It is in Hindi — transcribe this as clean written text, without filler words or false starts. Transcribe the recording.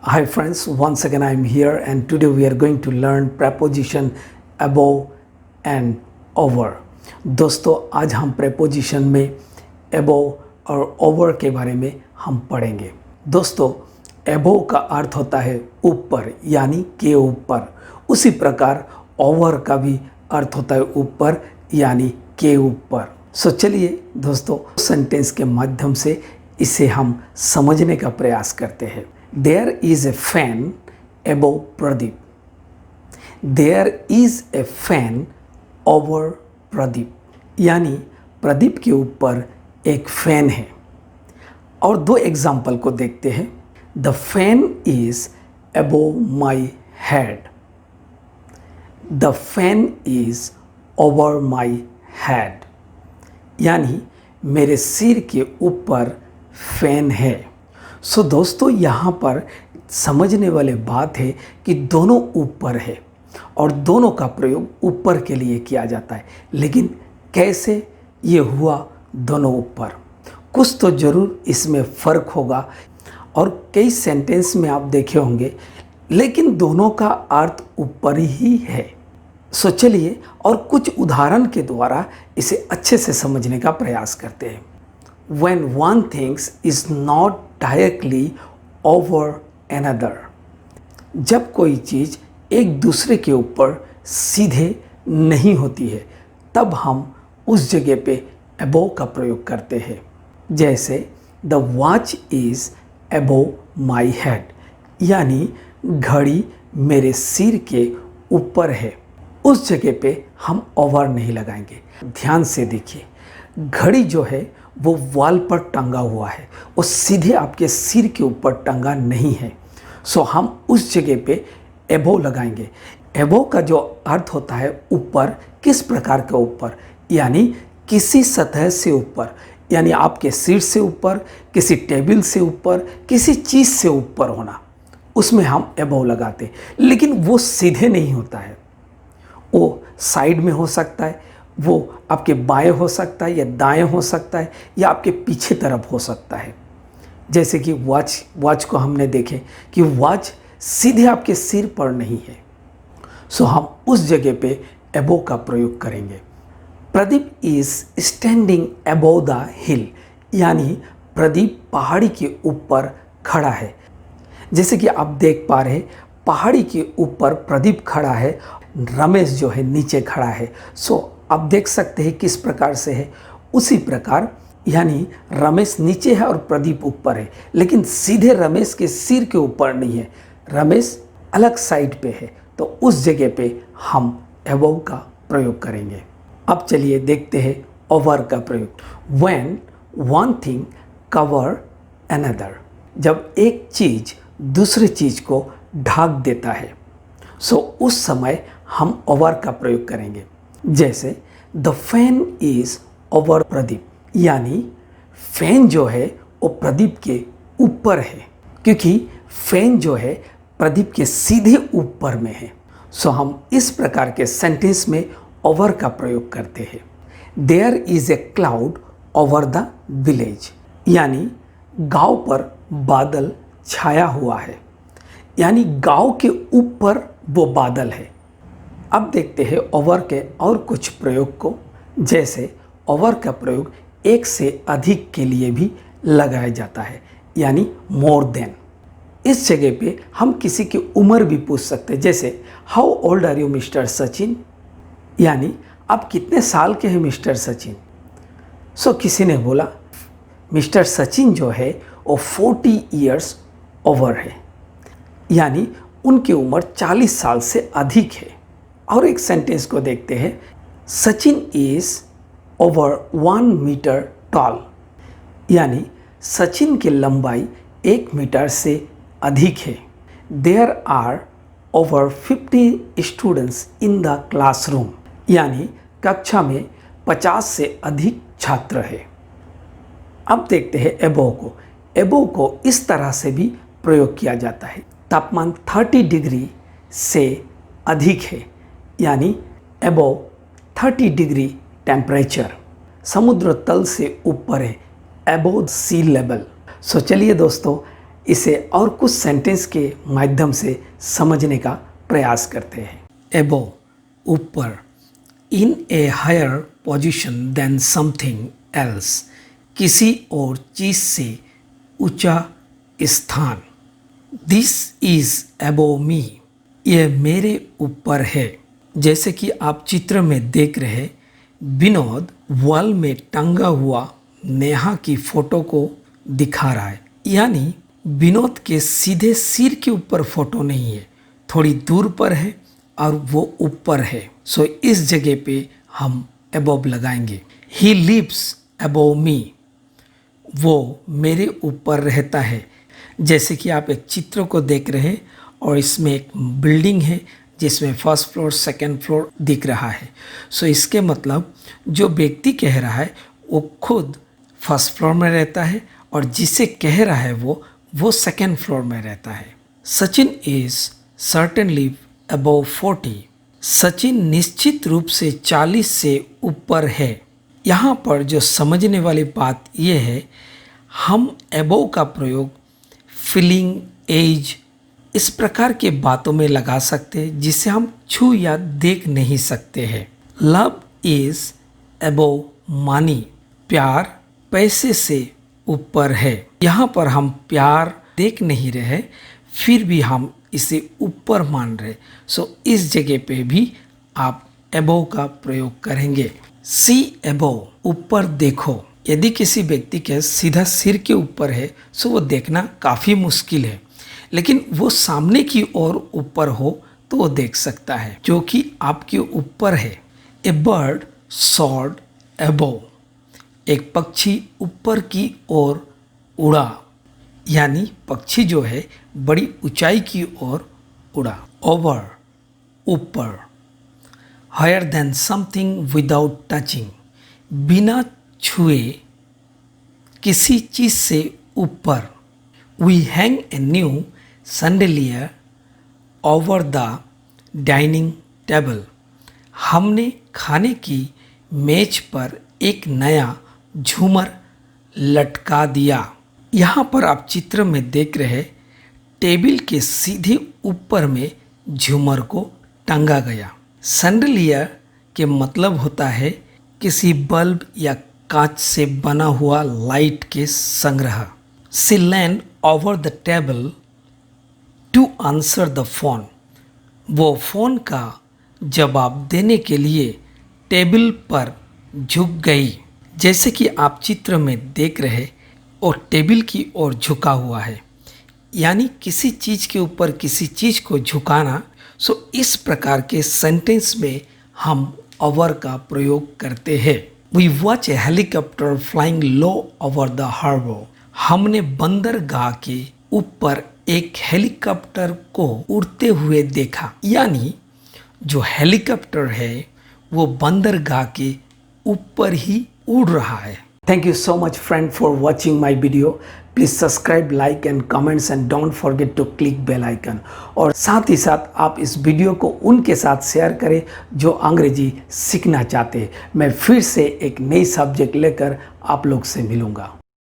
Hi friends, once again I am here and today we are going to learn preposition above and over. दोस्तों आज हम preposition में above और over के बारे में हम पढ़ेंगे। दोस्तों above का अर्थ होता है ऊपर यानी के ऊपर, उसी प्रकार over का भी अर्थ होता है ऊपर यानी के ऊपर। सो चलिए दोस्तों सेंटेंस के माध्यम से इसे हम समझने का प्रयास करते हैं। There is a fan above Pradeep. There is a fan over Pradeep. यानी प्रदीप के ऊपर एक फैन है। और दो एग्जाम्पल को देखते हैं। The fan is above my head. The fan is over my head. यानी मेरे सिर के ऊपर फैन है। सो दोस्तों यहाँ पर समझने वाली बात है कि दोनों ऊपर है और दोनों का प्रयोग ऊपर के लिए किया जाता है, लेकिन कैसे ये हुआ दोनों ऊपर, कुछ तो ज़रूर इसमें फ़र्क होगा और कई सेंटेंस में आप देखे होंगे, लेकिन दोनों का अर्थ ऊपर ही है। सो चलिए और कुछ उदाहरण के द्वारा इसे अच्छे से समझने का प्रयास करते हैं। When one thing is not directly over another, जब कोई चीज़ एक दूसरे के ऊपर सीधे नहीं होती है तब हम उस जगह पे above का प्रयोग करते हैं। जैसे the watch is above my head, यानी घड़ी मेरे सिर के ऊपर है, उस जगह पे हम over नहीं लगाएंगे। ध्यान से देखिए, घड़ी जो है वो वॉल पर टंगा हुआ है, वो सीधे आपके सिर के ऊपर टंगा नहीं है। सो हम उस जगह पे एबो लगाएंगे। एबो का जो अर्थ होता है ऊपर, किस प्रकार का ऊपर, यानी किसी सतह से ऊपर, यानी आपके सिर से ऊपर, किसी टेबल से ऊपर, किसी चीज़ से ऊपर होना, उसमें हम एबो लगाते। लेकिन वो सीधे नहीं होता है, वो साइड में हो सकता है, वो आपके बाएं हो सकता है या दाएं हो सकता है या आपके पीछे तरफ हो सकता है। जैसे कि वॉच को हमने देखे कि वॉच सीधे आपके सिर पर नहीं है। सो हम उस जगह पे एबो का प्रयोग करेंगे। Pradeep is standing above the हिल, यानी प्रदीप पहाड़ी के ऊपर खड़ा है। जैसे कि आप देख पा रहे, पहाड़ी के ऊपर प्रदीप खड़ा है, रमेश जो है नीचे खड़ा है। सो आप देख सकते हैं किस प्रकार से है, उसी प्रकार यानी रमेश नीचे है और प्रदीप ऊपर है, लेकिन सीधे रमेश के सिर के ऊपर नहीं है, रमेश अलग साइड पे है, तो उस जगह पे हम अबव का प्रयोग करेंगे। अब चलिए देखते हैं ओवर का प्रयोग। When one thing cover another, जब एक चीज़ दूसरी चीज़ को ढक देता है, सो उस समय हम ओवर का प्रयोग करेंगे। जैसे the fan is over Pradeep, यानी फैन जो है वो प्रदीप के ऊपर है, क्योंकि फैन जो है प्रदीप के सीधे ऊपर में है। सो हम इस प्रकार के सेंटेंस में ओवर का प्रयोग करते हैं। There is a cloud over the village, यानी गांव पर बादल छाया हुआ है, यानी गांव के ऊपर वो बादल है। अब देखते हैं ओवर के और कुछ प्रयोग को। जैसे ओवर का प्रयोग एक से अधिक के लिए भी लगाया जाता है, यानी मोर देन। इस जगह पे हम किसी की उम्र भी पूछ सकते हैं। जैसे how old are you mister Sachin, यानी आप कितने साल के हैं मिस्टर सचिन। सो किसी ने बोला मिस्टर सचिन जो है वो 40 ईयर्स ओवर है, यानी उनकी उम्र 40 साल से अधिक है। और एक सेंटेंस को देखते हैं, Sachin is over 1 meter tall, यानी सचिन की लंबाई 1 मीटर से अधिक है। There are over 50 students in the classroom, यानी कक्षा में 50 से अधिक छात्र है। अब देखते हैं एबो को। एबो को इस तरह से भी प्रयोग किया जाता है, तापमान 30 डिग्री से अधिक है, यानी अबव 30 डिग्री टेम्परेचर, समुद्र तल से ऊपर है, अबव सी लेवल। सो चलिए दोस्तों इसे और कुछ सेंटेंस के माध्यम से समझने का प्रयास करते हैं। एबो, ऊपर, in a higher position than something else, किसी और चीज से ऊंचा स्थान। दिस इज एबो मी, यह मेरे ऊपर है। जैसे कि आप चित्र में देख रहे, विनोद वॉल में टंगा हुआ नेहा की फोटो को दिखा रहा है। यानी विनोद के सीधे सिर के ऊपर फोटो नहीं है, थोड़ी दूर पर है और वो ऊपर है। सो इस जगह पे हम अबव लगाएंगे। ही लिव्स अबव मी, वो मेरे ऊपर रहता है। जैसे कि आप एक चित्र को देख रहे हैं और इसमें एक बिल्डिंग है जिसमें फर्स्ट फ्लोर सेकंड फ्लोर दिख रहा है। सो इसके मतलब जो व्यक्ति कह रहा है वो खुद फर्स्ट फ्लोर में रहता है और जिसे कह रहा है वो सेकंड फ्लोर में रहता है। Sachin is certainly above 40, Sachin निश्चित रूप से 40 से ऊपर है। यहाँ पर जो समझने वाली बात यह है, हम अबव का प्रयोग फीलिंग, एज, इस प्रकार के बातों में लगा सकते हैं जिसे हम छू या देख नहीं सकते हैं। लव इज अबव मनी, प्यार पैसे से ऊपर है। यहाँ पर हम प्यार देख नहीं रहे, फिर भी हम इसे ऊपर मान रहे। सो इस जगह पे भी आप अबव का प्रयोग करेंगे। सी अबव, ऊपर देखो। यदि किसी व्यक्ति के सीधा सिर के ऊपर है सो वो देखना काफ़ी मुश्किल है, लेकिन वो सामने की ओर ऊपर हो तो वो देख सकता है, जो कि आपके ऊपर है। ए बर्ड सॉर्ड अबव, एक पक्षी ऊपर की ओर उड़ा। यानी पक्षी जो है बड़ी ऊंचाई की ओर उड़ा। ओवर, ऊपर। Higher than something without touching, बिना छुए किसी चीज से ऊपर। We hang a new chandelier over the dining table, हमने खाने की मेज पर एक नया झूमर लटका दिया। यहाँ पर आप चित्र में देख रहे, टेबल के सीधे ऊपर में झूमर को टंगा गया। सैंडलियर के मतलब होता है किसी बल्ब या कांच से बना हुआ लाइट के संग्रह। She leaned over the table to answer the phone, वो फोन का जवाब देने के लिए टेबल पर झुक गई। जैसे कि आप चित्र में देख रहे और टेबल की ओर झुका हुआ है, यानी किसी चीज़ के ऊपर किसी चीज़ को झुकाना। सो इस प्रकार के सेंटेंस में हम ओवर का प्रयोग करते हैं। We watch a helicopter flying low over the harbour, हमने बंदरगाह के ऊपर एक हेलीकॉप्टर को उड़ते हुए देखा। यानी जो हेलीकॉप्टर है वो बंदरगाह के ऊपर ही उड़ रहा है। Thank you so much friend for watching my video. Please subscribe, like and comments and don't forget to click bell icon. और साथ ही साथ आप इस वीडियो को उनके साथ शेयर करें जो अंग्रेजी सीखना चाहते हैं। मैं फिर से एक नई सब्जेक्ट लेकर आप लोग से मिलूँगा।